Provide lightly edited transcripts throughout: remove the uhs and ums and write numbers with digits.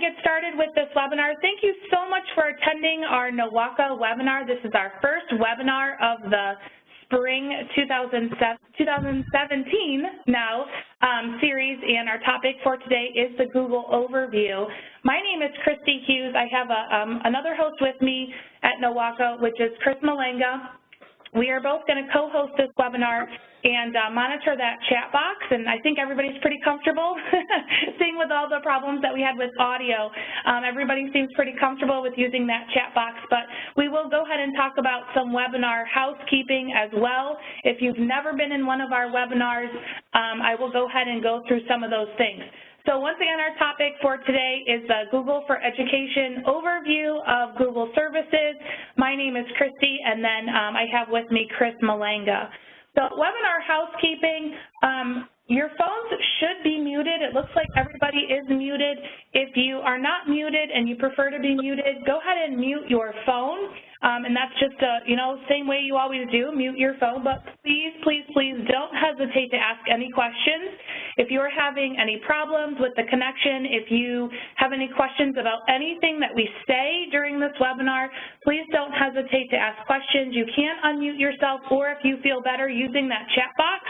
get started with this webinar, thank you so much for attending our NWOCA webinar. This is our first webinar of the spring 2017 now series, and our topic for today is the Google overview. My name is Christy Hughes. I have another host with me at NWOCA, which is Chris Malenga. We are both going to co-host this webinar and monitor that chat box, and I think everybody's pretty comfortable seeing with all the problems that we had with audio. Everybody seems pretty comfortable with using that chat box, but we will go ahead and talk about some webinar housekeeping as well. If you've never been in one of our webinars, I will go ahead and go through some of those things. So once again, our topic for today is the Google for Education overview of Google services. My name is Christy, and then I have with me Chris Malenga. So webinar housekeeping, your phones should be muted. It looks like everybody is muted. If you are not muted and you prefer to be muted, go ahead and mute your phone. And that's just same way you always do, mute your phone. But please, please, please don't hesitate to ask any questions. If you're having any problems with the connection, if you have any questions about anything that we say during this webinar, please don't hesitate to ask questions. You can unmute yourself, or if you feel better using that chat box,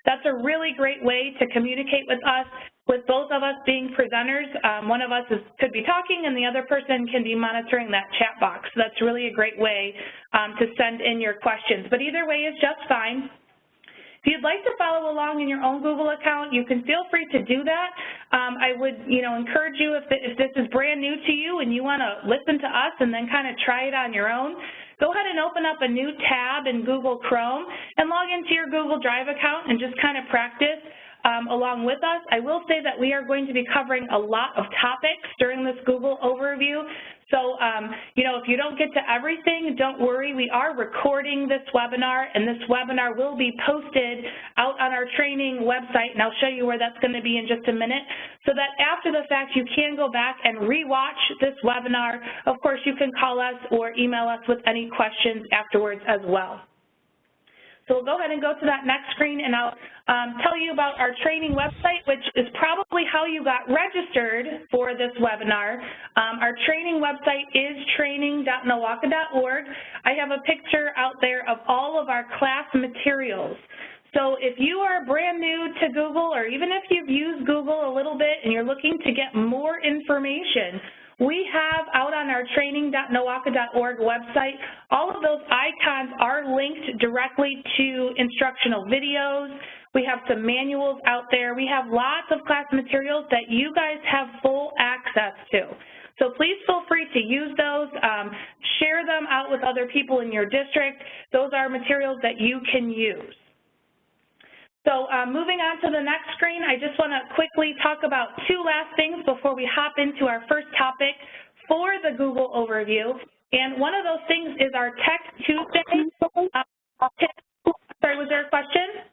that's a really great way to communicate with us, with both of us being presenters. One of us could be talking and the other person can be monitoring that chat box. That's really a great way to send in your questions. But either way is just fine. If you'd like to follow along in your own Google account, you can feel free to do that. I would encourage you, if this is brand new to you and you want to listen to us and then kind of try it on your own, go ahead and open up a new tab in Google Chrome and log into your Google Drive account and just kind of practice along with us. I will say that we are going to be covering a lot of topics during this Google overview. So, if you don't get to everything, don't worry. We are recording this webinar, and this webinar will be posted out on our training website, and I'll show you where that's going to be in just a minute, so that after the fact you can go back and rewatch this webinar. Of course, you can call us or email us with any questions afterwards as well. So we'll go ahead and go to that next screen, and I'll tell you about our training website, which is probably how you got registered for this webinar. Our training website is training.nwoca.org. I have a picture out there of all of our class materials. So if you are brand new to Google, or even if you've used Google a little bit and you're looking to get more information, we have out on our training.nwoca.org website, all of those icons are linked directly to instructional videos. We have some manuals out there. We have lots of class materials that you guys have full access to. So please feel free to use those, share them out with other people in your district. Those are materials that you can use. So moving on to the next screen, I just want to quickly talk about two last things before we hop into our first topic for the Google overview. And one of those things is our Tech Tuesday. Sorry, was there a question?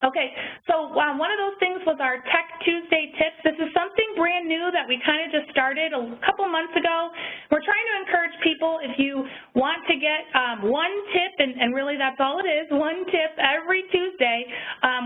Okay, so one of those things was our Tech Tuesday tips. This is something brand new that we kind of just started a couple months ago. We're trying to encourage people, if you want to get one tip, and really that's all it is, one tip every Tuesday,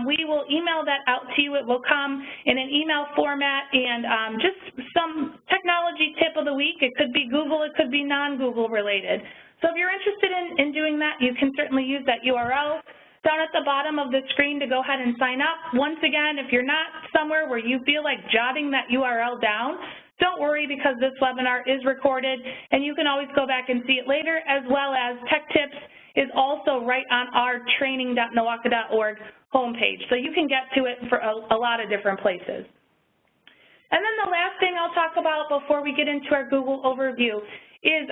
we will email that out to you. It will come in an email format, and just some technology tip of the week. It could be Google, it could be non-Google related. So if you're interested in doing that, you can certainly use that URL down at the bottom of the screen to go ahead and sign up. Once again, if you're not somewhere where you feel like jotting that URL down, don't worry, because this webinar is recorded and you can always go back and see it later, as well as Tech Tips is also right on our training.nwoca.org homepage. So you can get to it for a lot of different places. And then the last thing I'll talk about before we get into our Google overview is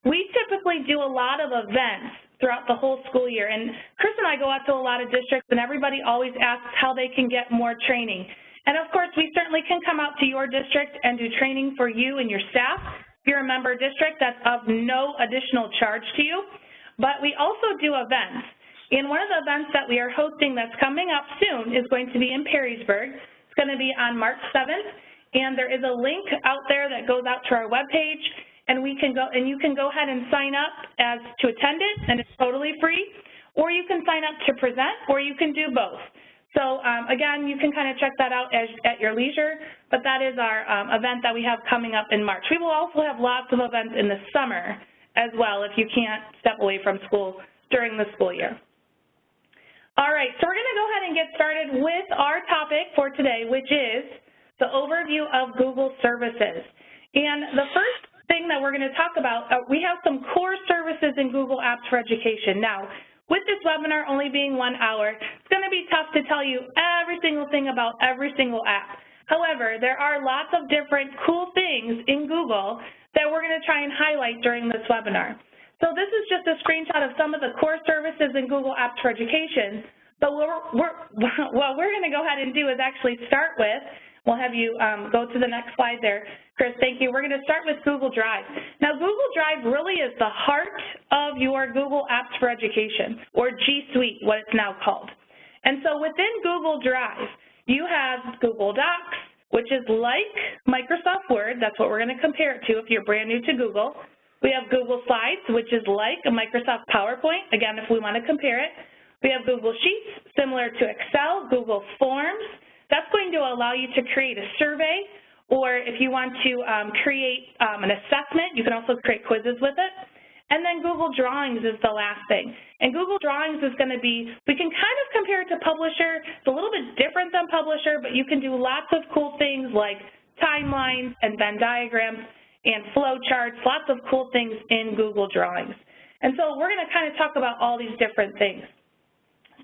we typically do a lot of events throughout the whole school year. And Chris and I go out to a lot of districts, and everybody always asks how they can get more training. And of course, we certainly can come out to your district and do training for you and your staff. If you're a member district, that's of no additional charge to you. But we also do events. And one of the events that we are hosting that's coming up soon is going to be in Perrysburg. It's going to be on March 7th. And there is a link out there that goes out to our webpage, and you can go ahead and sign up as to attend it, and it's totally free, or you can sign up to present, or you can do both. So again, you can kind of check that out at your leisure, but that is our event that we have coming up in March. We will also have lots of events in the summer as well if you can't step away from school during the school year. All right, so we're going to go ahead and get started with our topic for today, which is the overview of Google services. And the first thing that we're going to talk about, we have some core services in Google Apps for Education. Now, with this webinar only being 1 hour, it's going to be tough to tell you every single thing about every single app. However, there are lots of different cool things in Google that we're going to try and highlight during this webinar. So this is just a screenshot of some of the core services in Google Apps for Education. But what we're going to go ahead and do is actually start with, we'll have you go to the next slide there, Chris, thank you. We're going to start with Google Drive. Now, Google Drive really is the heart of your Google Apps for Education, or G Suite, what it's now called. And so within Google Drive, you have Google Docs, which is like Microsoft Word. That's what we're going to compare it to if you're brand new to Google. We have Google Slides, which is like a Microsoft PowerPoint, again, if we want to compare it. We have Google Sheets, similar to Excel, Google Forms. That's going to allow you to create a survey, or if you want to create an assessment, you can also create quizzes with it. And then Google Drawings is the last thing. And Google Drawings is going to be, we can kind of compare it to Publisher. It's a little bit different than Publisher, but you can do lots of cool things like timelines and Venn diagrams and flowcharts, lots of cool things in Google Drawings. And so we're going to kind of talk about all these different things.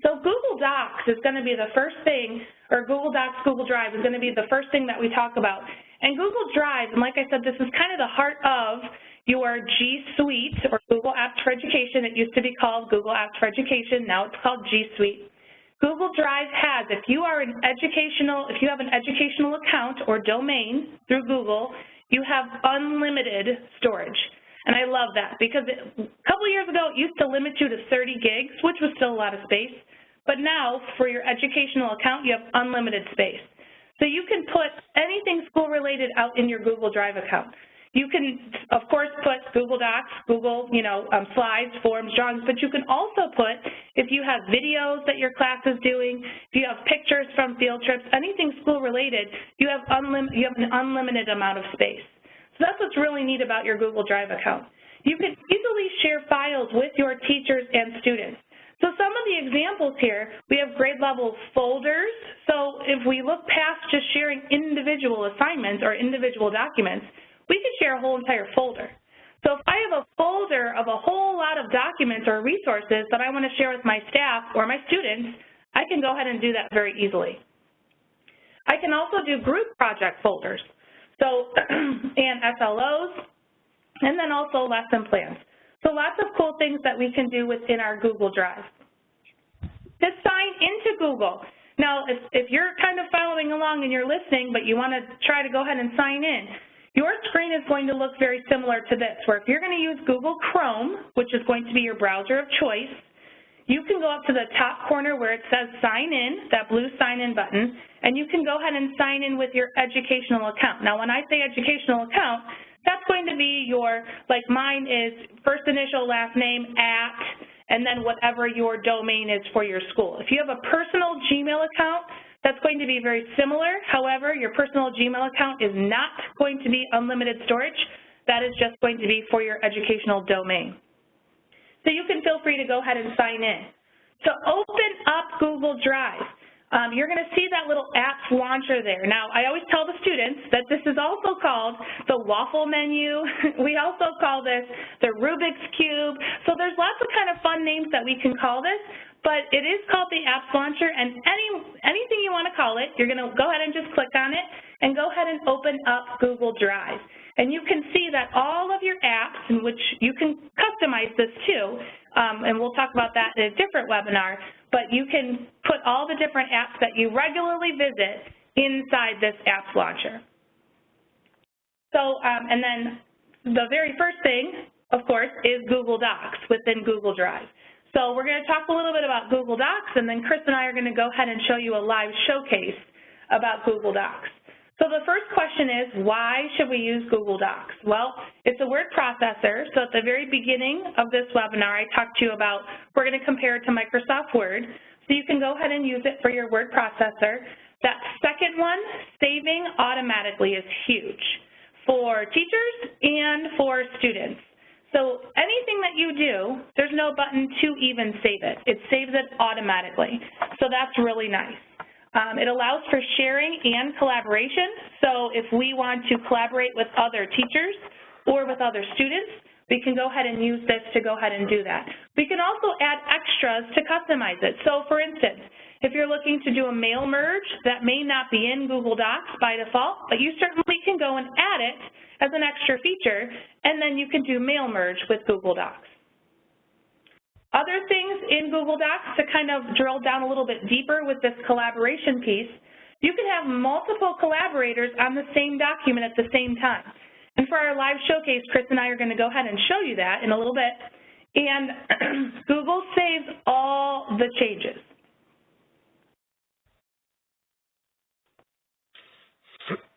So Google Docs is going to be the first thing, or Google Docs, Google Drive is going to be the first thing that we talk about. And Google Drive, and like I said, this is kind of the heart of your G Suite, or Google Apps for Education. It used to be called Google Apps for Education. Now it's called G Suite. Google Drive has, if you have an educational account or domain through Google, you have unlimited storage. And I love that because a couple of years ago it used to limit you to 30 gigs, which was still a lot of space. But now for your educational account, you have unlimited space. So you can put anything school-related out in your Google Drive account. You can, of course, put Google Docs, Google, Slides, Forms, Drawings, but you can also put, if you have videos that your class is doing, if you have pictures from field trips, anything school-related, you have an unlimited amount of space. So that's what's really neat about your Google Drive account. You can easily share files with your teachers and students. So some of the examples here, we have grade level folders. So if we look past just sharing individual assignments or individual documents, we could share a whole entire folder. So if I have a folder of a whole lot of documents or resources that I want to share with my staff or my students, I can go ahead and do that very easily. I can also do group project folders, so and SLOs, and then also lesson plans. So lots of cool things that we can do within our Google Drive. To sign into Google. Now, if you're kind of following along and you're listening, but you want to try to go ahead and sign in, your screen is going to look very similar to this, where if you're going to use Google Chrome, which is going to be your browser of choice, you can go up to the top corner where it says sign in, that blue sign in button, and you can go ahead and sign in with your educational account. Now, when I say educational account, that's going to be your, like mine is first initial, last name, @ and then whatever your domain is for your school. If you have a personal Gmail account, that's going to be very similar. However, your personal Gmail account is not going to be unlimited storage. That is just going to be for your educational domain. So you can feel free to go ahead and sign in. To open up Google Drive, you're going to see that little apps launcher there. Now, I always tell the students that this is also called the waffle menu. We also call this the Rubik's Cube. So there's lots of kind of fun names that we can call this, but it is called the apps launcher, and anything you want to call it, you're going to go ahead and just click on it and go ahead and open up Google Drive. And you can see that all of your apps, in which you can customize this too, and we'll talk about that in a different webinar, but you can put all the different apps that you regularly visit inside this apps launcher. So, and then the very first thing, of course, is Google Docs within Google Drive. So we're going to talk a little bit about Google Docs, and then Chris and I are going to go ahead and show you a live showcase about Google Docs. So the first question is, why should we use Google Docs? Well, it's a word processor. So at the very beginning of this webinar, I talked to you about, we're going to compare it to Microsoft Word. so you can go ahead and use it for your word processor. That second one, saving automatically, is huge for teachers and for students. So anything that you do, there's no button to even save it. It saves it automatically. So that's really nice. It allows for sharing and collaboration. So if we want to collaborate with other teachers or with other students, we can go ahead and use this to go ahead and do that. We can also add extras to customize it. So for instance, if you're looking to do a mail merge, that may not be in Google Docs by default, but you certainly can go and add it as an extra feature, and then you can do mail merge with Google Docs. Other things in Google Docs to kind of drill down a little bit deeper with this collaboration piece, you can have multiple collaborators on the same document at the same time. And for our live showcase, Chris and I are going to go ahead and show you that in a little bit. And Google saves all the changes.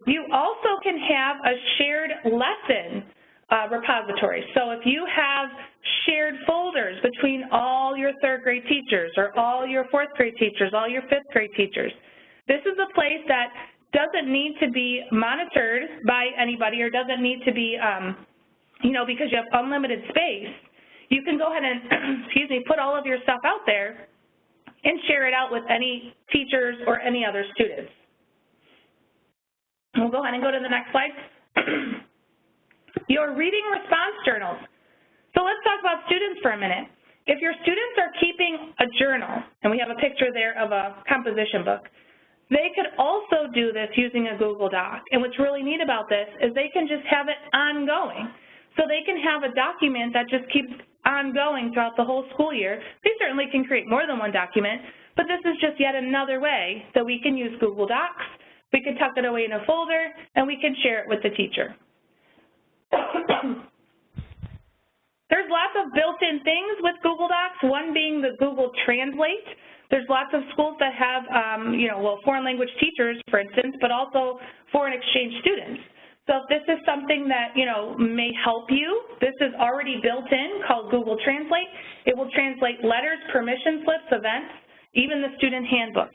You also can have a shared lesson repository. So if you have shared folders between all your third grade teachers or all your fourth grade teachers, all your fifth grade teachers, this is a place that doesn't need to be monitored by anybody or doesn't need to be, you know, because you have unlimited space. You can go ahead and, excuse me, put all of your stuff out there and share it out with any teachers or any other students. We'll go ahead and go to the next slide. Your reading response journals. So let's talk about students for a minute. If your students are keeping a journal, and we have a picture there of a composition book, they could also do this using a Google Doc. And what's really neat about this is they can just have it ongoing. So they can have a document that just keeps ongoing throughout the whole school year. They certainly can create more than one document, but this is just yet another way that we can use Google Docs. We can tuck it away in a folder, and we can share it with the teacher. There's lots of built-in things with Google Docs, one being the Google Translate. There's lots of schools that have, you know, well, foreign language teachers, for instance, but also foreign exchange students. So if this is something that, you know, may help you, this is already built in, called Google Translate. It will translate letters, permission slips, events, even the student handbook.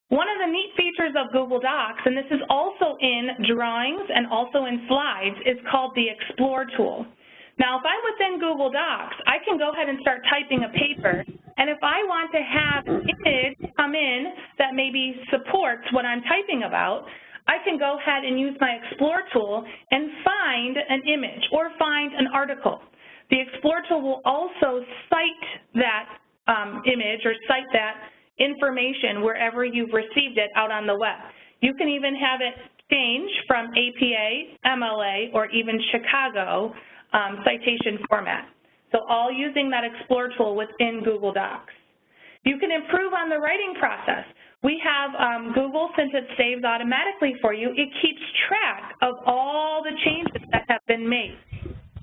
One of the neat features of Google Docs, and this is also in drawings and also in slides, is called the Explore tool. Now, if I'm within Google Docs, I can go ahead and start typing a paper, and if I want to have an image come in that maybe supports what I'm typing about, I can go ahead and use my Explore tool and find an image or find an article. The Explore tool will also cite that image or cite that information wherever you've received it out on the web. You can even have it change from APA, MLA, or even Chicago citation format. So all using that Explore tool within Google Docs. You can improve on the writing process. We have Google, since it saves automatically for you, it keeps track of all the changes that have been made.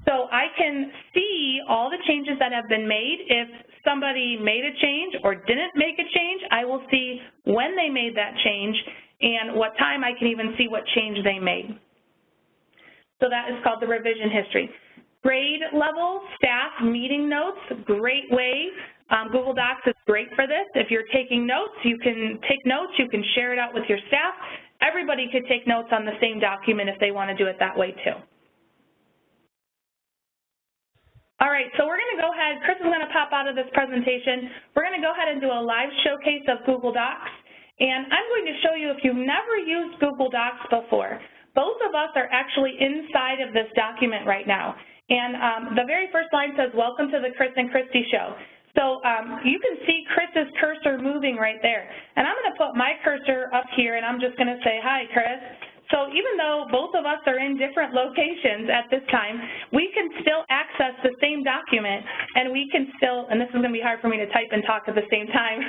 So I can see all the changes that have been made. If somebody made a change or didn't make a change, I will see when they made that change and what time. I can even see what change they made. So that is called the revision history. Grade level, staff meeting notes, great way. Google Docs is great for this. If you're taking notes, you can take notes, you can share it out with your staff. Everybody could take notes on the same document if they want to do it that way too. All right, so we're going to go ahead, Chris is going to pop out of this presentation. We're going to go ahead and do a live showcase of Google Docs. And I'm going to show you, if you've never used Google Docs before, both of us are actually inside of this document right now. And the very first line says, "Welcome to the Chris and Christy Show." So you can see Chris's cursor moving right there. And I'm going to put my cursor up here, and I'm just going to say, "Hi, Chris." So even though both of us are in different locations at this time, we can still access the same document, and we can still, and this is going to be hard for me to type and talk at the same time,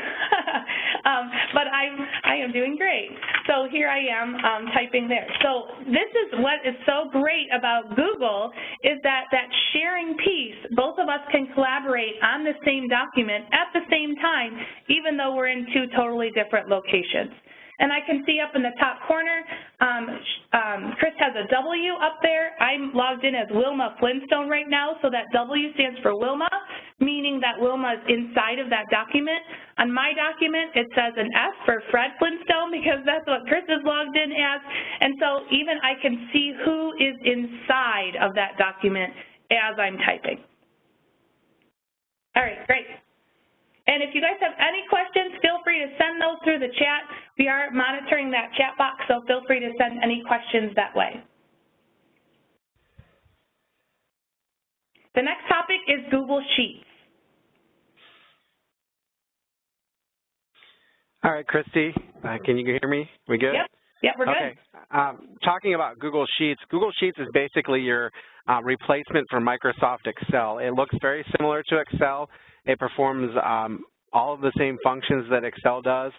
but I am doing great. So here I am typing there. So this is what is so great about Google, is that sharing piece, both of us can collaborate on the same document at the same time, even though we're in two totally different locations. And I can see up in the top corner, Chris has a W up there. I'm logged in as Wilma Flintstone right now, so that W stands for Wilma, meaning that Wilma is inside of that document. On my document, it says an F for Fred Flintstone because that's what Chris is logged in as. And so even I can see who is inside of that document as I'm typing. All right, great. And if you guys have any questions, feel free to send those through the chat. We are monitoring that chat box, so feel free to send any questions that way. The next topic is Google Sheets. All right, Christy, can you hear me? We good? Yep, we're good. Okay. Talking about Google Sheets is basically your replacement for Microsoft Excel. It looks very similar to Excel. It performs all of the same functions that Excel does.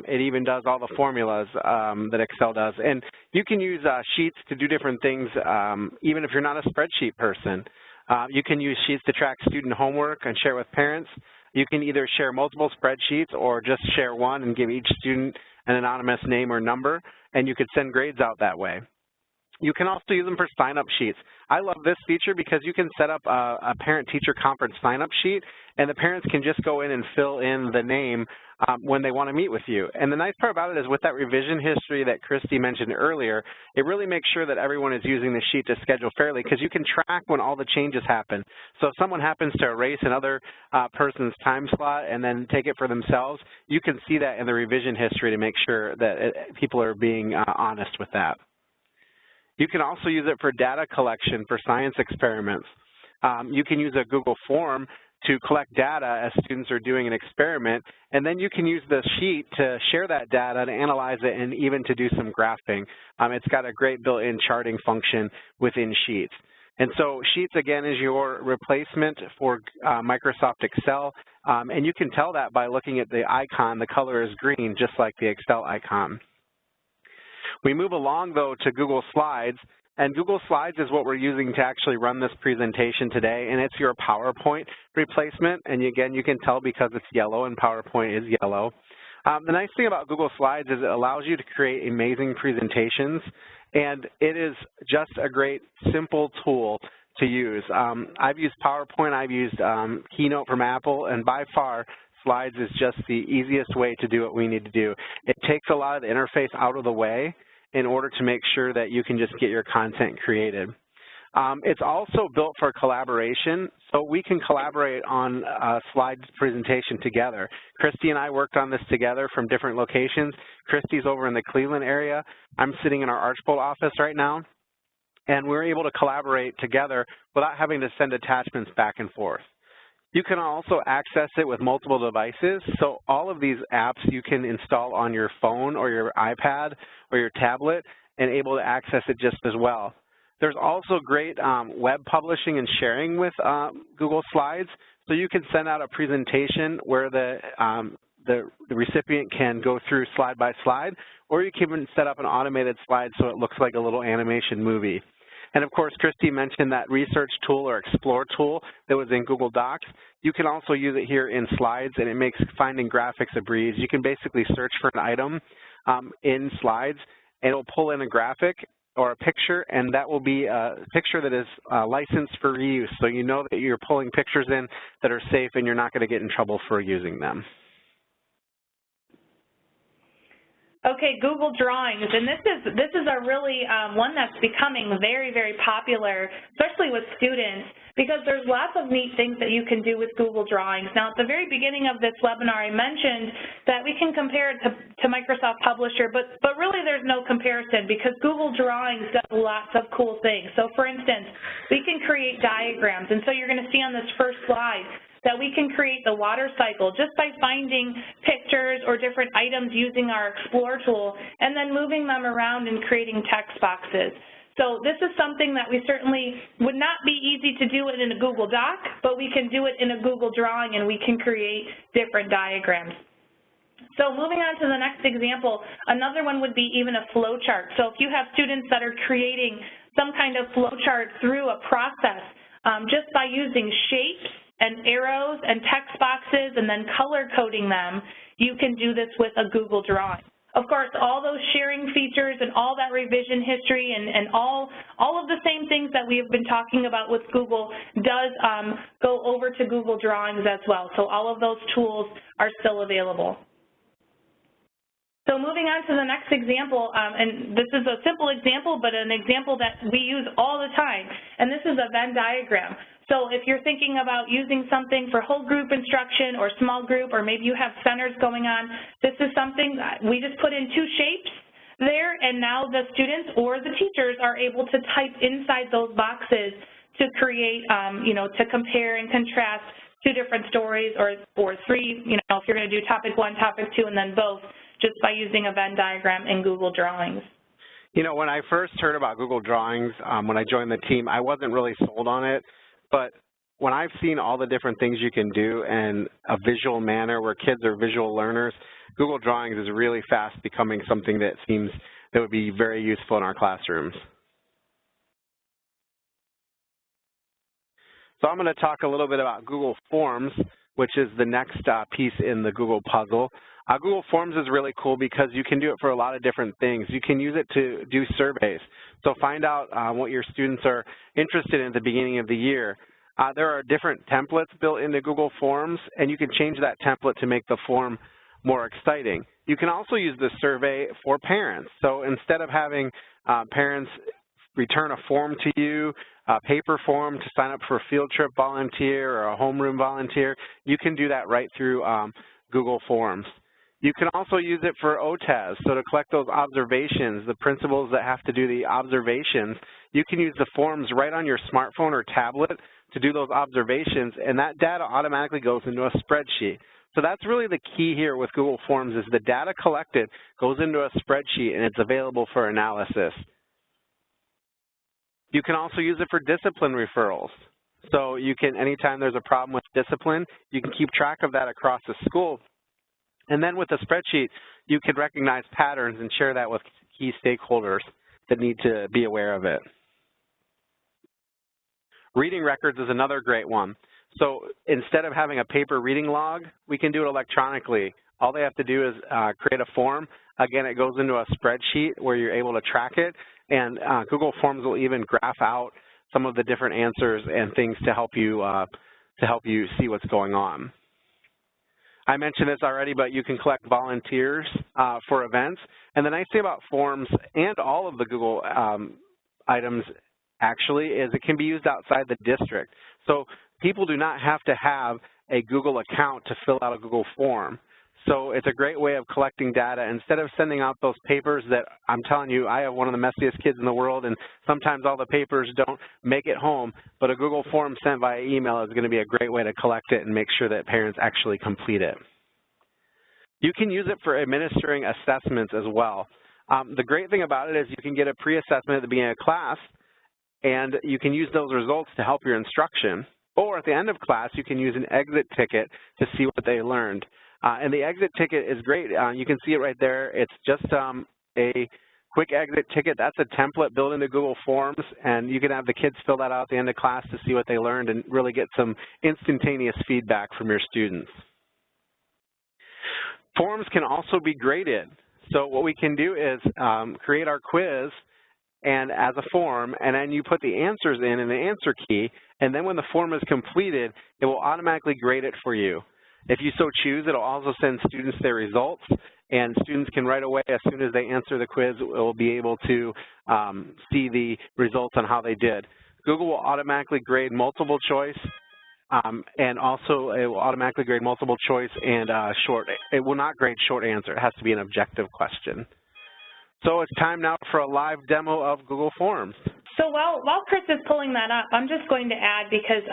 It even does all the formulas that Excel does. And you can use Sheets to do different things, even if you're not a spreadsheet person. You can use Sheets to track student homework and share with parents. You can either share multiple spreadsheets or just share one and give each student an anonymous name or number, and you could send grades out that way. You can also use them for sign-up sheets. I love this feature because you can set up a parent-teacher conference sign-up sheet, and the parents can just go in and fill in the name when they want to meet with you. And the nice part about it is with that revision history that Christy mentioned earlier, it really makes sure that everyone is using the sheet to schedule fairly because you can track when all the changes happen. So if someone happens to erase another person's time slot and then take it for themselves, you can see that in the revision history to make sure that people are being honest with that. You can also use it for data collection for science experiments. You can use a Google form to collect data as students are doing an experiment, and then you can use the sheet to share that data, to analyze it, and even to do some graphing. It's got a great built-in charting function within Sheets. And so Sheets, again, is your replacement for Microsoft Excel, and you can tell that by looking at the icon. The color is green, just like the Excel icon. We move along, though, to Google Slides, and Google Slides is what we're using to actually run this presentation today, and it's your PowerPoint replacement, and again, you can tell because it's yellow and PowerPoint is yellow. The nice thing about Google Slides is it allows you to create amazing presentations, and it is just a great, simple tool to use. I've used PowerPoint, I've used Keynote from Apple, and by far, Slides is just the easiest way to do what we need to do. It takes a lot of the interface out of the way in order to make sure that you can just get your content created. It's also built for collaboration, so we can collaborate on a slide presentation together. Christy and I worked on this together from different locations. Christy's over in the Cleveland area. I'm sitting in our Archbold office right now, and we're able to collaborate together without having to send attachments back and forth. You can also access it with multiple devices. So all of these apps you can install on your phone or your iPad or your tablet and able to access it just as well. There's also great web publishing and sharing with Google Slides. So you can send out a presentation where the recipient can go through slide by slide, or you can even set up an automated slide so it looks like a little animation movie. And of course, Christy mentioned that research tool or explore tool that was in Google Docs. You can also use it here in Slides, and it makes finding graphics a breeze. You can basically search for an item in Slides, and it'll pull in a graphic or a picture, and that will be a picture that is licensed for reuse. So you know that you're pulling pictures in that are safe and you're not going to get in trouble for using them. Okay, Google Drawings, and this is a really one that's becoming very, very popular, especially with students, because there's lots of neat things that you can do with Google Drawings. Now, at the very beginning of this webinar, I mentioned that we can compare it to Microsoft Publisher, but really there's no comparison because Google Drawings does lots of cool things. So, for instance, we can create diagrams, and so you're going to see on this first slide that we can create the water cycle just by finding pictures or different items using our Explore tool and then moving them around and creating text boxes. So this is something that we certainly would not be easy to do it in a Google Doc, but we can do it in a Google Drawing and we can create different diagrams. So moving on to the next example, another one would be even a flow chart. So if you have students that are creating some kind of flow chart through a process just by using shapes and arrows and text boxes and then color coding them, you can do this with a Google Drawing. Of course, all those sharing features and all that revision history and all of the same things that we have been talking about with Google does go over to Google Drawings as well. So all of those tools are still available. So moving on to the next example, and this is a simple example, but an example that we use all the time, and this is a Venn diagram. So if you're thinking about using something for whole group instruction or small group, or maybe you have centers going on, this is something we just put in two shapes there, and now the students or the teachers are able to type inside those boxes to create, you know, to compare and contrast two different stories or three, you know, if you're going to do topic 1, topic 2, and then both, just by using a Venn diagram in Google Drawings. You know, when I first heard about Google Drawings, when I joined the team, I wasn't really sold on it, but when I've seen all the different things you can do in a visual manner where kids are visual learners, Google Drawings is really fast becoming something that seems that would be very useful in our classrooms. So I'm going to talk a little bit about Google Forms, which is the next piece in the Google puzzle. Google Forms is really cool because you can do it for a lot of different things. You can use it to do surveys. So find out what your students are interested in at the beginning of the year. There are different templates built into Google Forms, and you can change that template to make the form more exciting. You can also use the survey for parents. So instead of having parents return a form to you, a paper form to sign up for a field trip volunteer or a homeroom volunteer, you can do that right through Google Forms. You can also use it for OTAs, so to collect those observations, the principals that have to do the observations, you can use the forms right on your smartphone or tablet to do those observations, and that data automatically goes into a spreadsheet. So that's really the key here with Google Forms is the data collected goes into a spreadsheet and it's available for analysis. You can also use it for discipline referrals. So you can, anytime there's a problem with discipline, you can keep track of that across the school. And then with the spreadsheet, you can recognize patterns and share that with key stakeholders that need to be aware of it. Reading records is another great one. So instead of having a paper reading log, we can do it electronically. All they have to do is create a form. Again, it goes into a spreadsheet where you're able to track it, and Google Forms will even graph out some of the different answers and things to help you see what's going on. I mentioned this already, but you can collect volunteers for events. And the nice thing about Forms and all of the Google items actually is it can be used outside the district. So people do not have to have a Google account to fill out a Google form. So it's a great way of collecting data. Instead of sending out those papers that, I'm telling you, I have one of the messiest kids in the world, and sometimes all the papers don't make it home, but a Google form sent via email is going to be a great way to collect it and make sure that parents actually complete it. You can use it for administering assessments as well. The great thing about it is you can get a pre-assessment at the beginning of class, and you can use those results to help your instruction. Or at the end of class, you can use an exit ticket to see what they learned. And the exit ticket is great. You can see it right there. It's just a quick exit ticket. That's a template built into Google Forms, and you can have the kids fill that out at the end of class to see what they learned and really get some instantaneous feedback from your students. Forms can also be graded. So what we can do is create our quiz and as a form, and then you put the answers in the answer key, and then when the form is completed, it will automatically grade it for you. If you so choose, it'll also send students their results, and students can right away, as soon as they answer the quiz, will be able to see the results on how they did. Google will automatically grade multiple choice, and also it will automatically grade multiple choice and short. It will not grade short answer. It has to be an objective question. So it's time now for a live demo of Google Forms. So while Chris is pulling that up, I'm just going to add, because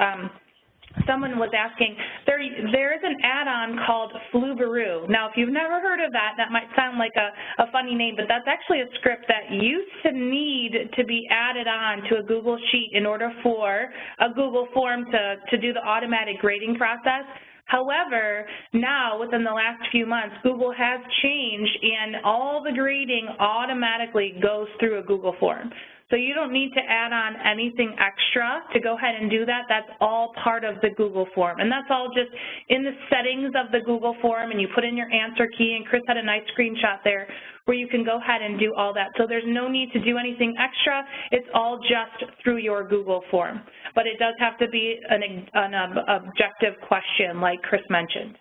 someone was asking, there is an add-on called Flubaroo. Now, if you've never heard of that, that might sound like a funny name, but that's actually a script that used to need to be added on to a Google Sheet in order for a Google Form to do the automatic grading process. However, now, within the last few months, Google has changed, and all the grading automatically goes through a Google form. So you don't need to add on anything extra to go ahead and do that. That's all part of the Google form. And that's all just in the settings of the Google form, and you put in your answer key, and Chris had a nice screenshot there where you can go ahead and do all that. So there's no need to do anything extra. It's all just through your Google form. But it does have to be an objective question like Chris mentioned.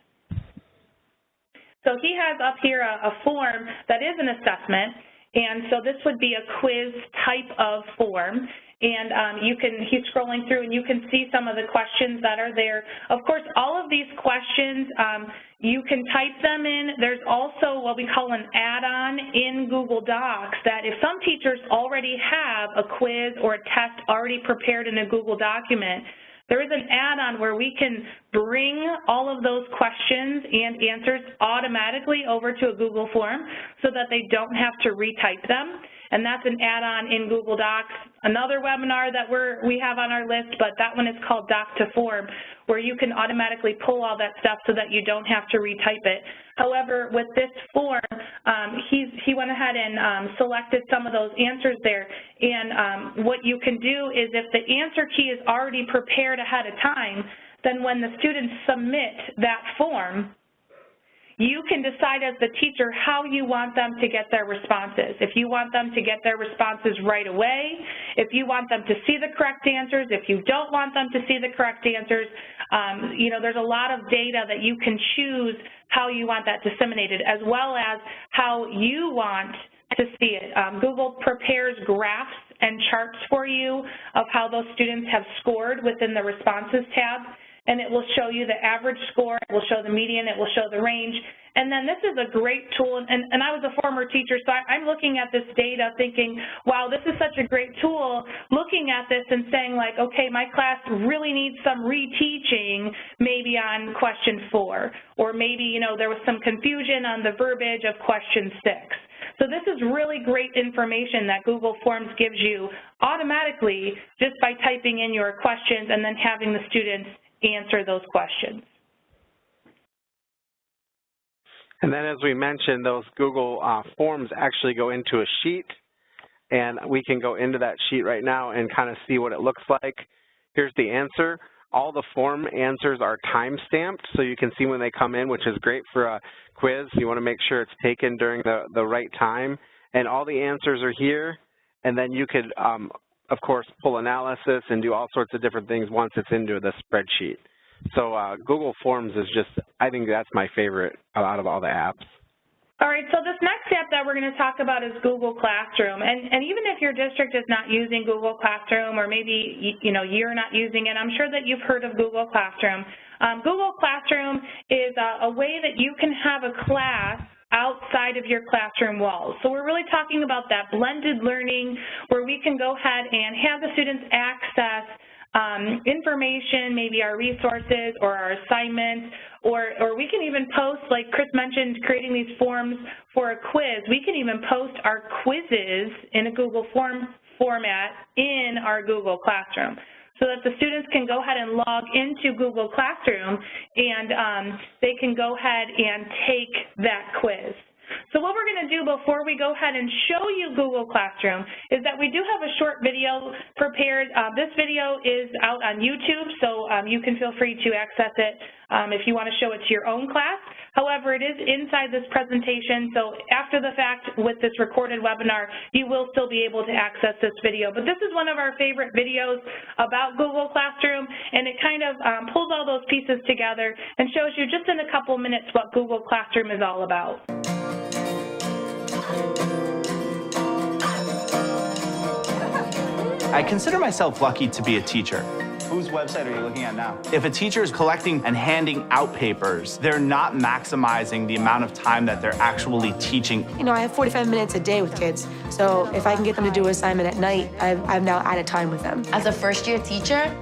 So he has up here a form that is an assessment, and so this would be a quiz type of form. And he's scrolling through, and you can see some of the questions that are there. Of course, all of these questions, you can type them in. There's also what we call an add-on in Google Docs that if some teachers already have a quiz or a test already prepared in a Google document, there is an add-on where we can bring all of those questions and answers automatically over to a Google form so that they don't have to retype them. And that's an add-on in Google Docs. Another webinar that we have on our list, but that one is called Doc to Form, where you can automatically pull all that stuff so that you don't have to retype it. However, with this form, he went ahead and selected some of those answers there. And what you can do is if the answer key is already prepared ahead of time, then when the students submit that form, you can decide as the teacher how you want them to get their responses. If you want them to get their responses right away, if you want them to see the correct answers, if you don't want them to see the correct answers, there's a lot of data that you can choose how you want that disseminated, as well as how you want to see it. Google prepares graphs and charts for you of how those students have scored within the Responses tab, and it will show you the average score, it will show the median, it will show the range. And then this is a great tool, and I was a former teacher, so I'm looking at this data thinking, wow, this is such a great tool, looking at this and saying like, okay, my class really needs some reteaching maybe on question 4, or maybe, there was some confusion on the verbiage of question 6. So this is really great information that Google Forms gives you automatically just by typing in your questions and then having the students answer those questions. And then as we mentioned, those Google Forms actually go into a sheet, and we can go into that sheet right now and kind of see what it looks like. Here's the answer. All the form answers are time-stamped, so you can see when they come in, which is great for a quiz. You want to make sure it's taken during the right time. And all the answers are here, and then you could, of course, pull analysis and do all sorts of different things once it's into the spreadsheet. So Google Forms is just, I think that's my favorite out of all the apps. All right, so this next app that we're going to talk about is Google Classroom. And even if your district is not using Google Classroom, or maybe you're not using it, I'm sure that you've heard of Google Classroom. Google Classroom is a way that you can have a class outside of your classroom walls. So we're really talking about that blended learning where we can go ahead and have the students access information, maybe our resources or our assignments, or we can even post, like Chris mentioned, creating these forms for a quiz. We can even post our quizzes in a Google form format in our Google Classroom, so that the students can go ahead and log into Google Classroom and they can go ahead and take that quiz. So what we're going to do before we go ahead and show you Google Classroom is that we do have a short video prepared. This video is out on YouTube, so you can feel free to access it if you want to show it to your own class. However, it is inside this presentation, so after the fact with this recorded webinar, you will still be able to access this video. But this is one of our favorite videos about Google Classroom, and it kind of pulls all those pieces together and shows you just in a couple minutes what Google Classroom is all about. I consider myself lucky to be a teacher. Whose website are you looking at now? If a teacher is collecting and handing out papers, they're not maximizing the amount of time that they're actually teaching. I have 45 minutes a day with kids, so if I can get them to do an assignment at night, I've now added time with them. As a first-year teacher,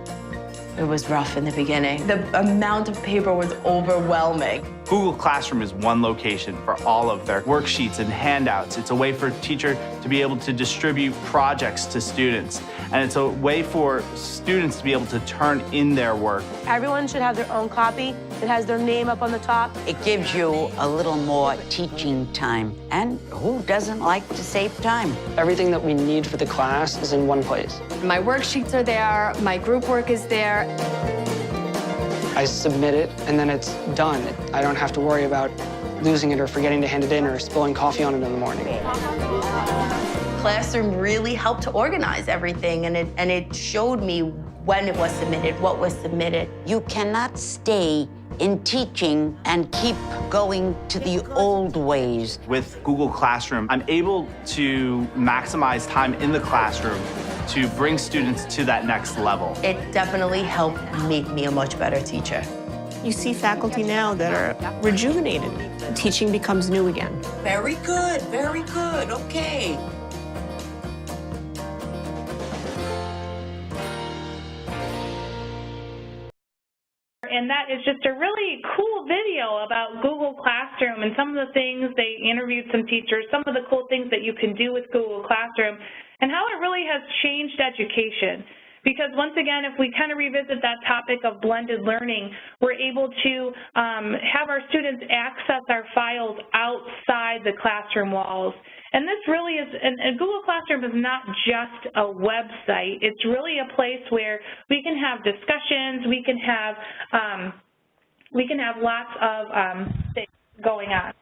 it was rough in the beginning. The amount of paper was overwhelming. Google Classroom is one location for all of their worksheets and handouts. It's a way for a teacher to be able to distribute projects to students. And it's a way for students to be able to turn in their work. Everyone should have their own copy It has their name up on the top. It gives you a little more teaching time. And who doesn't like to save time? Everything that we need for the class is in one place. My worksheets are there, my group work is there. I submit it, and then it's done. I don't have to worry about losing it or forgetting to hand it in or spilling coffee on it in the morning. Classroom really helped to organize everything, and it showed me when it was submitted, what was submitted. You cannot stay in teaching and keep going to the old ways. With Google Classroom, I'm able to maximize time in the classroom to bring students to that next level. It definitely helped make me a much better teacher. You see faculty now that are rejuvenated. Teaching becomes new again. Very good, okay. And that is just a really cool video about Google Classroom and some of the things. They interviewed some teachers, some of the cool things that you can do with Google Classroom, and how it really has changed education. Because once again, if we kind of revisit that topic of blended learning, we're able to have our students access our files outside the classroom walls. And this really is, and Google Classroom is not just a website. It's really a place where we can have discussions, we can have lots of things going on.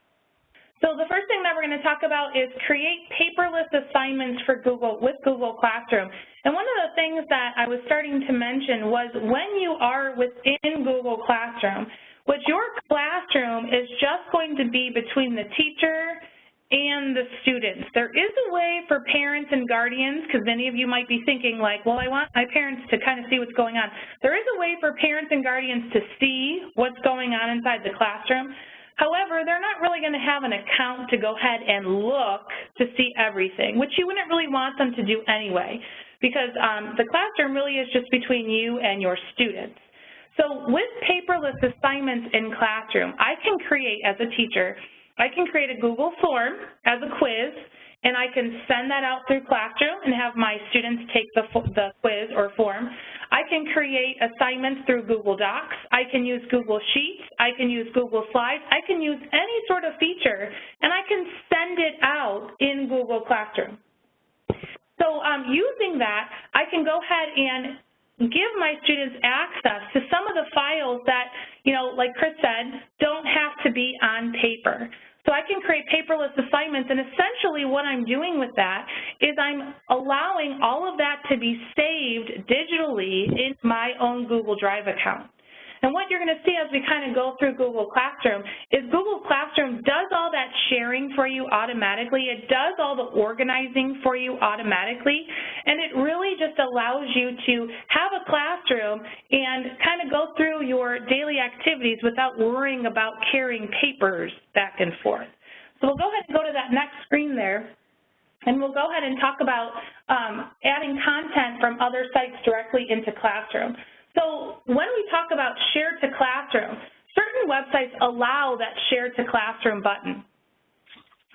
So the first thing that we're going to talk about is create paperless assignments for with Google Classroom. And one of the things that I was starting to mention was when you are within Google Classroom, what your classroom is just going to be between the teacher and the students. There is a way for parents and guardians, because many of you might be thinking like, well, I want my parents to kind of see what's going on. There is a way for parents and guardians to see what's going on inside the classroom. However, they're not really going to have an account to go ahead and look to see everything, which you wouldn't really want them to do anyway, because the classroom really is just between you and your students. So with paperless assignments in classroom, I can create, as a teacher, I can create a Google form as a quiz, and I can send that out through Classroom and have my students take the quiz or form. I can create assignments through Google Docs. I can use Google Sheets. I can use Google Slides. I can use any sort of feature, and I can send it out in Google Classroom. So using that, I can go ahead and give my students access to some of the files that, you know, like Chris said, don't have to be on paper. So I can create paperless assignments, and essentially what I'm doing with that is I'm allowing all of that to be saved digitally in my own Google Drive account. And what you're going to see as we kind of go through Google Classroom is Google Classroom does all that sharing for you automatically. It does all the organizing for you automatically, and it really just allows you to have a classroom and kind of go through your daily activities without worrying about carrying papers back and forth. So we'll go ahead and go to that next screen there, and we'll go ahead and talk about adding content from other sites directly into Classroom. So when we talk about Share to Classroom, certain websites allow that Share to Classroom button.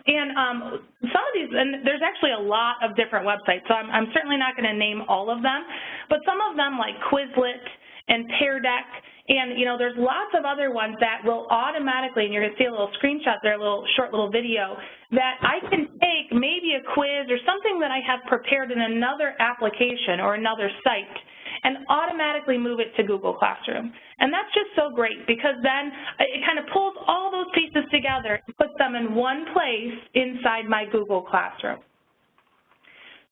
And some of these, and there's actually a lot of different websites, so I'm certainly not going to name all of them, but some of them like Quizlet and Pear Deck, and you know, there's lots of other ones that will automatically, and you're going to see a little screenshot there, a little short little video, that I can take maybe a quiz or something that I have prepared in another application or another site and automatically move it to Google Classroom. And that's just so great, because then it kind of pulls all those pieces together and puts them in one place inside my Google Classroom.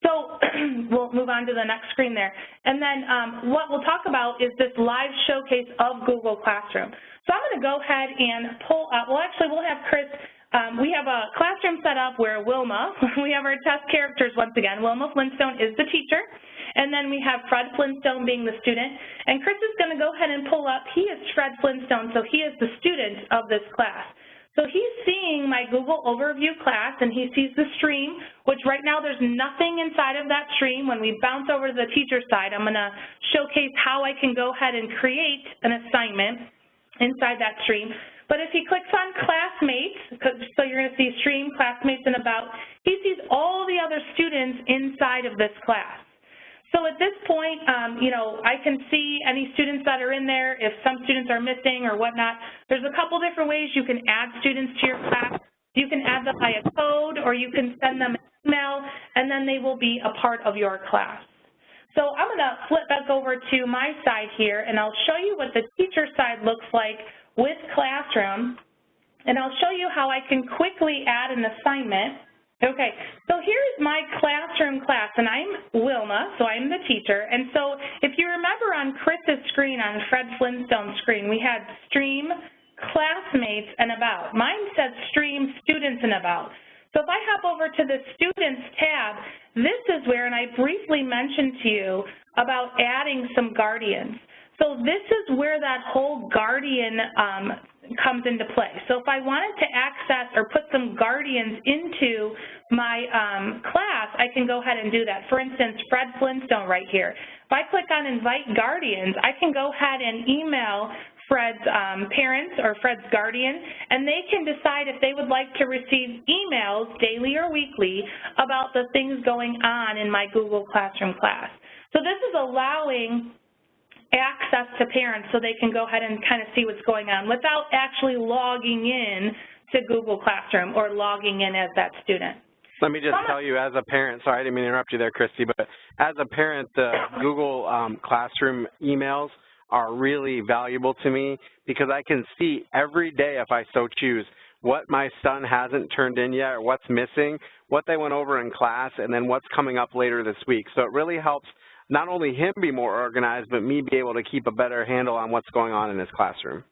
So we'll move on to the next screen there. And then what we'll talk about is this live showcase of Google Classroom. So I'm going to go ahead and pull up, well actually we'll have Chris, we have a classroom set up where Wilma, we have our test characters once again. Wilma Flintstone is the teacher, and then we have Fred Flintstone being the student. And Chris is going to go ahead and pull up, he is Fred Flintstone, so he is the student of this class. So he's seeing my Google Overview class, and he sees the stream, which right now there's nothing inside of that stream. When we bounce over to the teacher side, I'm going to showcase how I can go ahead and create an assignment inside that stream. But if he clicks on Classmates, so you're going to see Stream, Classmates, and About, he sees all the other students inside of this class. So at this point, you know, I can see any students that are in there, if some students are missing or whatnot. There's a couple different ways you can add students to your class. You can add them by a code, or you can send them an email, and then they will be a part of your class. So I'm going to flip back over to my side here, and I'll show you what the teacher side looks like with Classroom, and I'll show you how I can quickly add an assignment. Okay, so here's my Classroom class, and I'm Wilma, so I'm the teacher. And so if you remember on Chris's screen, on Fred Flintstone's screen, we had Stream, Classmates, and About. Mine said Stream, Students, and About. So if I hop over to the Students tab, this is where, and I briefly mentioned to you about adding some guardians. So this is where that whole guardian comes into play. So if I wanted to access or put some guardians into my class, I can go ahead and do that. For instance, Fred Flintstone right here. If I click on Invite Guardians, I can go ahead and email Fred's parents or Fred's guardian, and they can decide if they would like to receive emails daily or weekly about the things going on in my Google Classroom class. So this is allowing access to parents so they can go ahead and kind of see what's going on without actually logging in to Google Classroom or logging in as that student. Let me just tell you, as a parent, sorry, I didn't mean to interrupt you there, Christy, but as a parent, the Google Classroom emails are really valuable to me because I can see every day, if I so choose, what my son hasn't turned in yet or what's missing, what they went over in class, and then what's coming up later this week. So it really helps not only him be more organized, but me be able to keep a better handle on what's going on in his classroom.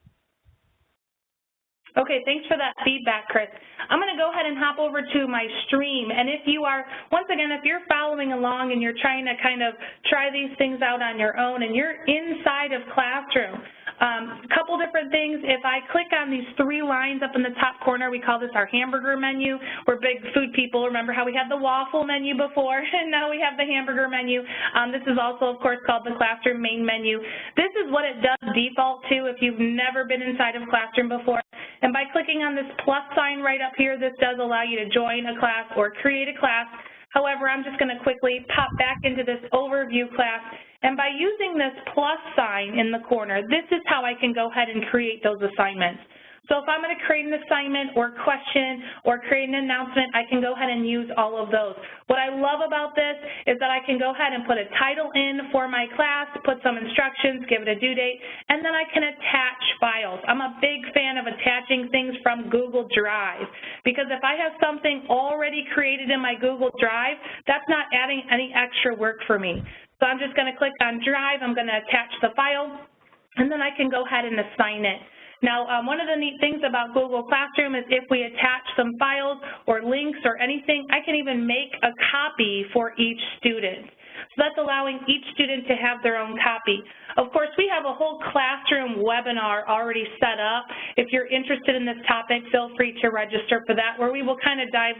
Okay, thanks for that feedback, Chris. I'm going to go ahead and hop over to my stream, and if you are, once again, if you're following along and you're trying to kind of try these things out on your own and you're inside of Classroom, a couple different things. If I click on these three lines up in the top corner, we call this our hamburger menu. We're big food people. Remember how we had the waffle menu before, and now we have the hamburger menu. This is also, of course, called the Classroom main menu. This is what it does default to if you've never been inside of Classroom before. And by clicking on this plus sign right up here, this does allow you to join a class or create a class. However, I'm just going to quickly pop back into this overview class, and by using this plus sign in the corner, this is how I can go ahead and create those assignments. So if I'm going to create an assignment or question or create an announcement, I can go ahead and use all of those. What I love about this is that I can go ahead and put a title in for my class, put some instructions, give it a due date, and then I can attach files. I'm a big fan of attaching things from Google Drive because if I have something already created in my Google Drive, that's not adding any extra work for me. So I'm just going to click on Drive, I'm going to attach the file, and then I can go ahead and assign it. Now, one of the neat things about Google Classroom is if we attach some files or links or anything, I can even make a copy for each student. So that's allowing each student to have their own copy. Of course, we have a whole Classroom webinar already set up. If you're interested in this topic, feel free to register for that, where we will kind of dive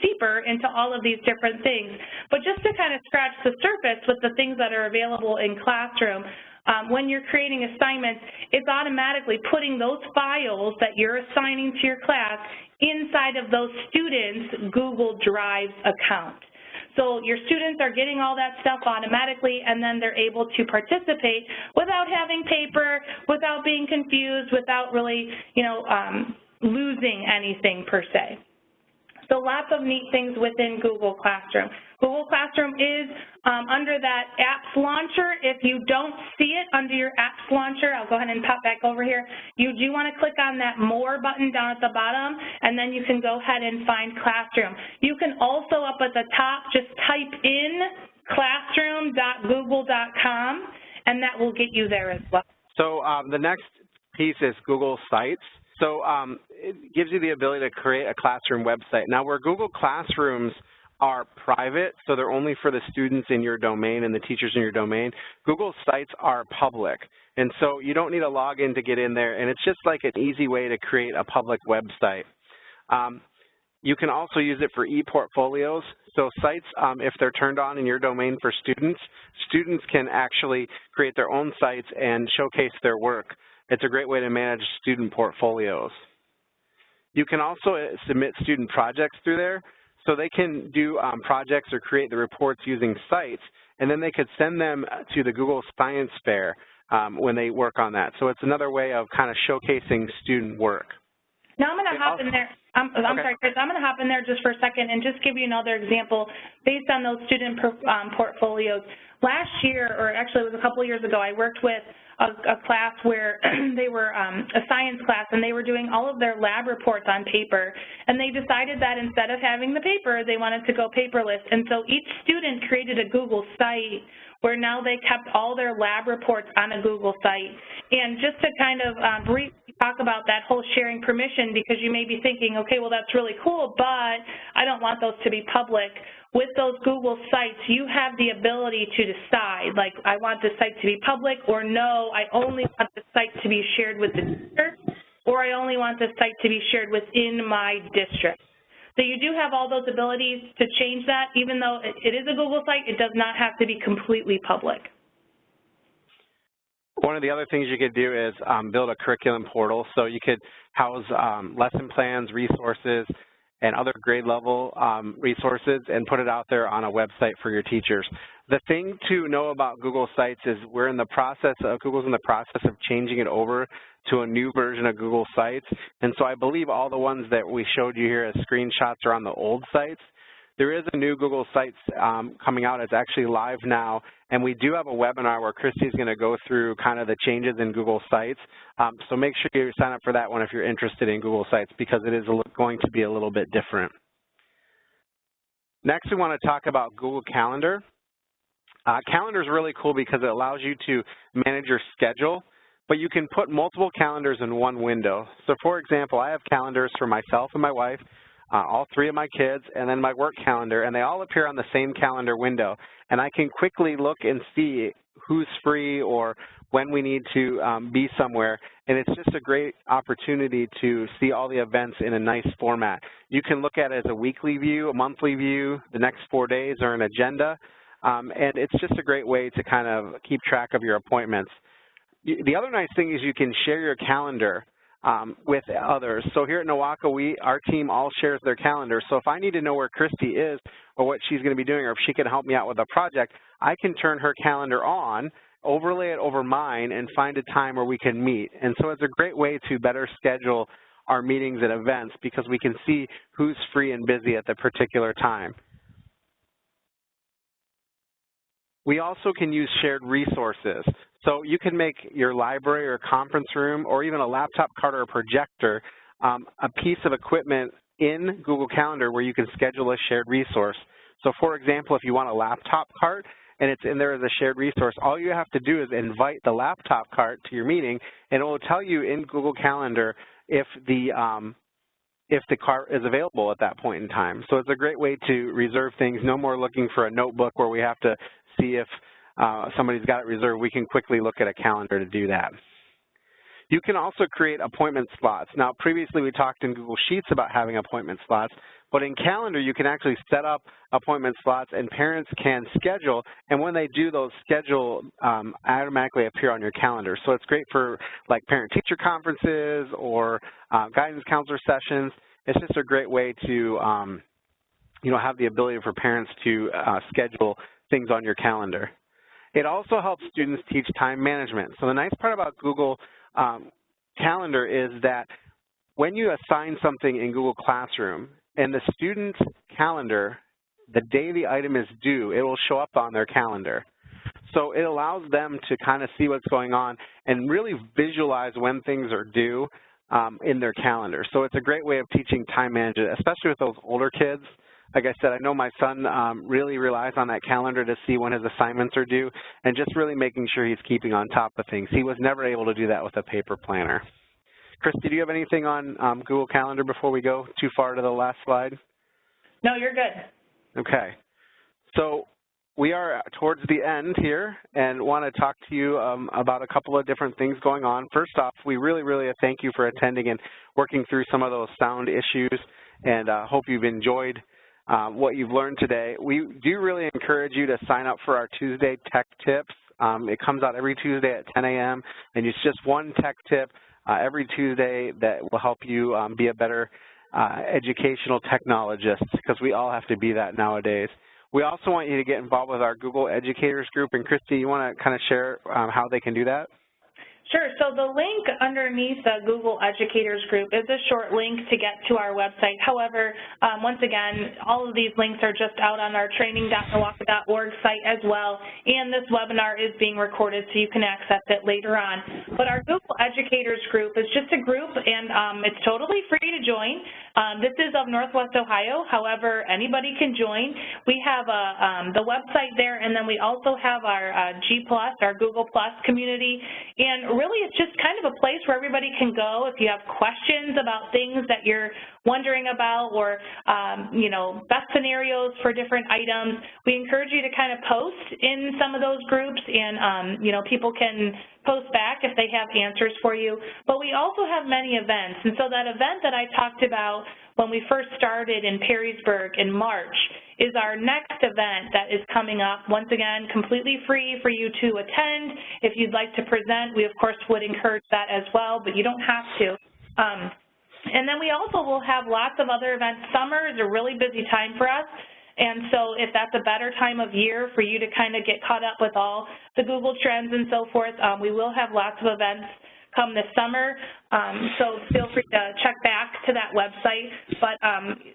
deeper into all of these different things. But just to kind of scratch the surface with the things that are available in Classroom, when you're creating assignments, it's automatically putting those files that you're assigning to your class inside of those students' Google Drive account. So your students are getting all that stuff automatically, and then they're able to participate without having paper, without being confused, without really, losing anything per se. So lots of neat things within Google Classroom. Google Classroom is under that Apps Launcher. If you don't see it under your Apps Launcher, I'll go ahead and pop back over here. You do want to click on that More button down at the bottom, and then you can go ahead and find Classroom. You can also, up at the top, just type in classroom.google.com, and that will get you there as well. So the next piece is Google Sites. So it gives you the ability to create a classroom website. Now, where Google Classrooms are private, so they're only for the students in your domain and the teachers in your domain, Google Sites are public. And so you don't need a login to get in there, and it's just like an easy way to create a public website. You can also use it for e-portfolios. So sites, if they're turned on in your domain for students, students can actually create their own sites and showcase their work. It's a great way to manage student portfolios. You can also submit student projects through there, so they can do projects or create the reports using sites, and then they could send them to the Google Science Fair when they work on that. So it's another way of kind of showcasing student work. Now I'm going to hop in there. I'm sorry, Chris. I'm going to hop in there just for a second and just give you another example based on those student portfolios. Last year, or actually it was a couple of years ago, I worked with a class where they were a science class, and they were doing all of their lab reports on paper, and they decided that instead of having the paper, they wanted to go paperless. And so each student created a Google site where now they kept all their lab reports on a Google site. And just to kind of briefly talk about that whole sharing permission, because you may be thinking, okay, well, that's really cool, but I don't want those to be public. With those Google sites, you have the ability to decide, like, I want this site to be public, or no, I only want the site to be shared with the teacher, or I only want this site to be shared within my district. So you do have all those abilities to change that. Even though it is a Google site, it does not have to be completely public. One of the other things you could do is build a curriculum portal. So you could house lesson plans, resources, and other grade level resources and put it out there on a website for your teachers. The thing to know about Google Sites is Google's in the process of changing it over to a new version of Google Sites. And so I believe all the ones that we showed you here as screenshots are on the old sites. There is a new Google Sites coming out. It's actually live now. And we do have a webinar where Christy's going to go through kind of the changes in Google Sites. So make sure you sign up for that one if you're interested in Google Sites, because it is going to be a little bit different. Next, we want to talk about Google Calendar. Calendar is really cool because it allows you to manage your schedule, but you can put multiple calendars in one window. So for example, I have calendars for myself and my wife, all three of my kids, and then my work calendar, and they all appear on the same calendar window. And I can quickly look and see who's free or when we need to be somewhere, and it's just a great opportunity to see all the events in a nice format. You can look at it as a weekly view, a monthly view, the next 4 days, or an agenda, and it's just a great way to kind of keep track of your appointments. The other nice thing is you can share your calendar with others. So here at NWOCA, our team all shares their calendar. So if I need to know where Christy is or what she's going to be doing, or if she can help me out with a project, I can turn her calendar on, overlay it over mine, and find a time where we can meet. And so it's a great way to better schedule our meetings and events because we can see who's free and busy at the particular time. We also can use shared resources. So you can make your library or conference room or even a laptop cart or a projector a piece of equipment in Google Calendar where you can schedule a shared resource. So for example, if you want a laptop cart and it's in there as a shared resource, all you have to do is invite the laptop cart to your meeting, and it will tell you in Google Calendar if the cart is available at that point in time. So it's a great way to reserve things. No more looking for a notebook where we have to see if somebody's got it reserved. We can quickly look at a calendar to do that. You can also create appointment slots. Now, previously we talked in Google Sheets about having appointment slots, but in Calendar you can actually set up appointment slots and parents can schedule, and when they do, those schedule automatically appear on your calendar. So it's great for like parent-teacher conferences or guidance counselor sessions. It's just a great way to have the ability for parents to schedule things on your calendar. It also helps students teach time management. So the nice part about Google Calendar is that when you assign something in Google Classroom and the student's calendar, the day the item is due, it will show up on their calendar. So it allows them to kind of see what's going on and really visualize when things are due in their calendar. So it's a great way of teaching time management, especially with those older kids. Like I said, I know my son really relies on that calendar to see when his assignments are due and just really making sure he's keeping on top of things. He was never able to do that with a paper planner. Christy, do you have anything on Google Calendar before we go too far to the last slide? No, you're good. Okay. So we are towards the end here and want to talk to you about a couple of different things going on. First off, we really thank you for attending and working through some of those sound issues, and hope you've enjoyed what you've learned today. We do really encourage you to sign up for our Tuesday Tech Tips. It comes out every Tuesday at 10 a.m. and it's just one tech tip every Tuesday that will help you be a better educational technologist, because we all have to be that nowadays. We also want you to get involved with our Google Educators group. And Christy, you want to kind of share how they can do that? Sure. So the link underneath the Google Educators group is a short link to get to our website. However, once again, all of these links are just out on our training.NWOCA.org site as well, and this webinar is being recorded so you can access it later on. But our Google Educators group is just a group, and it's totally free to join. This is of Northwest Ohio. However, anybody can join. We have the website there, and then we also have our G+, our Google Plus community, and really it's just kind of a place where everybody can go if you have questions about things that you're wondering about, or you know, best scenarios for different items. We encourage you to kind of post in some of those groups, and you know, people can post back if they have answers for you. But we also have many events, and so that event that I talked about when we first started in Perrysburg in March is our next event that is coming up. Once again, completely free for you to attend. If you'd like to present, we of course would encourage that as well, but you don't have to. And then we also will have lots of other events. Summer is a really busy time for us, and so if that's a better time of year for you to kind of get caught up with all the Google trends and so forth, we will have lots of events come this summer, so feel free to check back to that website. But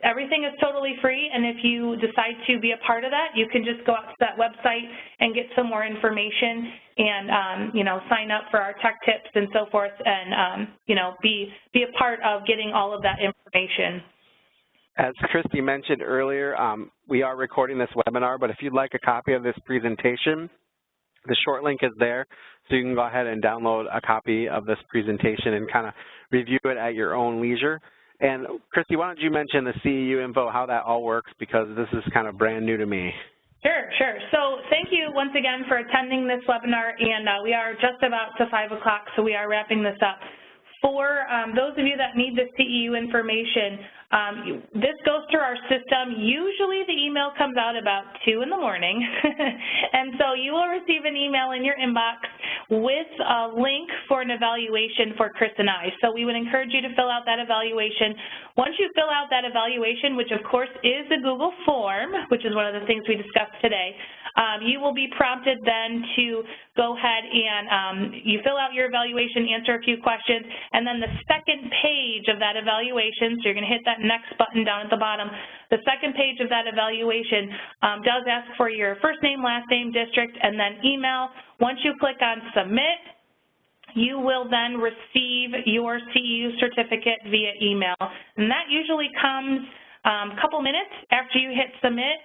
everything is totally free, and if you decide to be a part of that, you can just go out to that website and get some more information and you know, sign up for our tech tips and so forth, and you know, be a part of getting all of that information. As Christy mentioned earlier, we are recording this webinar, but if you'd like a copy of this presentation, the short link is there, so you can go ahead and download a copy of this presentation and kind of review it at your own leisure. And Christy, why don't you mention the CEU info, how that all works, because this is kind of brand new to me. Sure. So thank you once again for attending this webinar, and we are just about to 5 o'clock, so we are wrapping this up. For those of you that need the CEU information, this goes through our system. Usually the email comes out about 2 in the morning, and so you will receive an email in your inbox with a link for an evaluation for Chris and I. So we would encourage you to fill out that evaluation. Once you fill out that evaluation, which of course is a Google form, which is one of the things we discussed today, you will be prompted then to go ahead and you fill out your evaluation, answer a few questions, and then the second page of that evaluation, so you're going to hit that next button down at the bottom, the second page of that evaluation does ask for your first name, last name, district, and then email. Once you click on submit, you will then receive your CEU certificate via email, and that usually comes a couple minutes after you hit submit.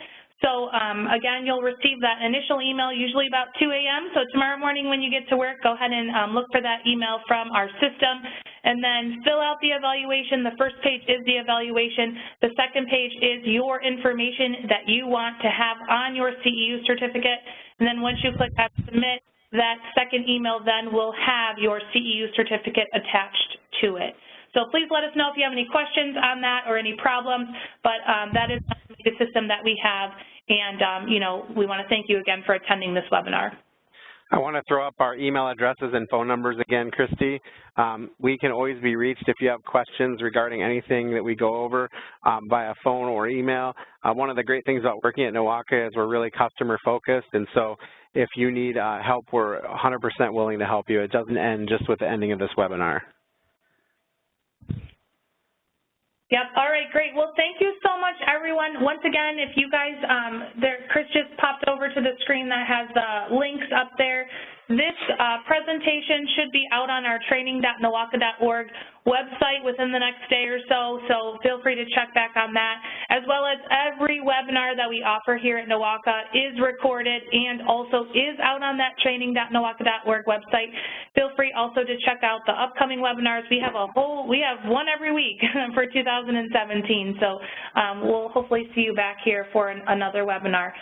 So again, you'll receive that initial email usually about 2 a.m. So tomorrow morning when you get to work, go ahead and look for that email from our system, and then fill out the evaluation. The first page is the evaluation. The second page is your information that you want to have on your CEU certificate. And then once you click on submit, that second email then will have your CEU certificate attached to it. So please let us know if you have any questions on that or any problems, but that is the system that we have, and you know, we want to thank you again for attending this webinar. I want to throw up our email addresses and phone numbers again, Christy. We can always be reached if you have questions regarding anything that we go over via phone or email. One of the great things about working at NWOCA is we're really customer focused, and so if you need help, we're 100% willing to help you. It doesn't end just with the ending of this webinar. Yep. All right, great. Well, thank you so much, everyone. Once again, if you guys, Chris just popped over to the screen that has links up there. This presentation should be out on our training.NWOCA.org website within the next day or so, so feel free to check back on that, as well as every webinar that we offer here at NWOCA is recorded and also is out on that training.NWOCA.org website. Feel free also to check out the upcoming webinars. We have one every week for 2017, so we'll hopefully see you back here for another webinar.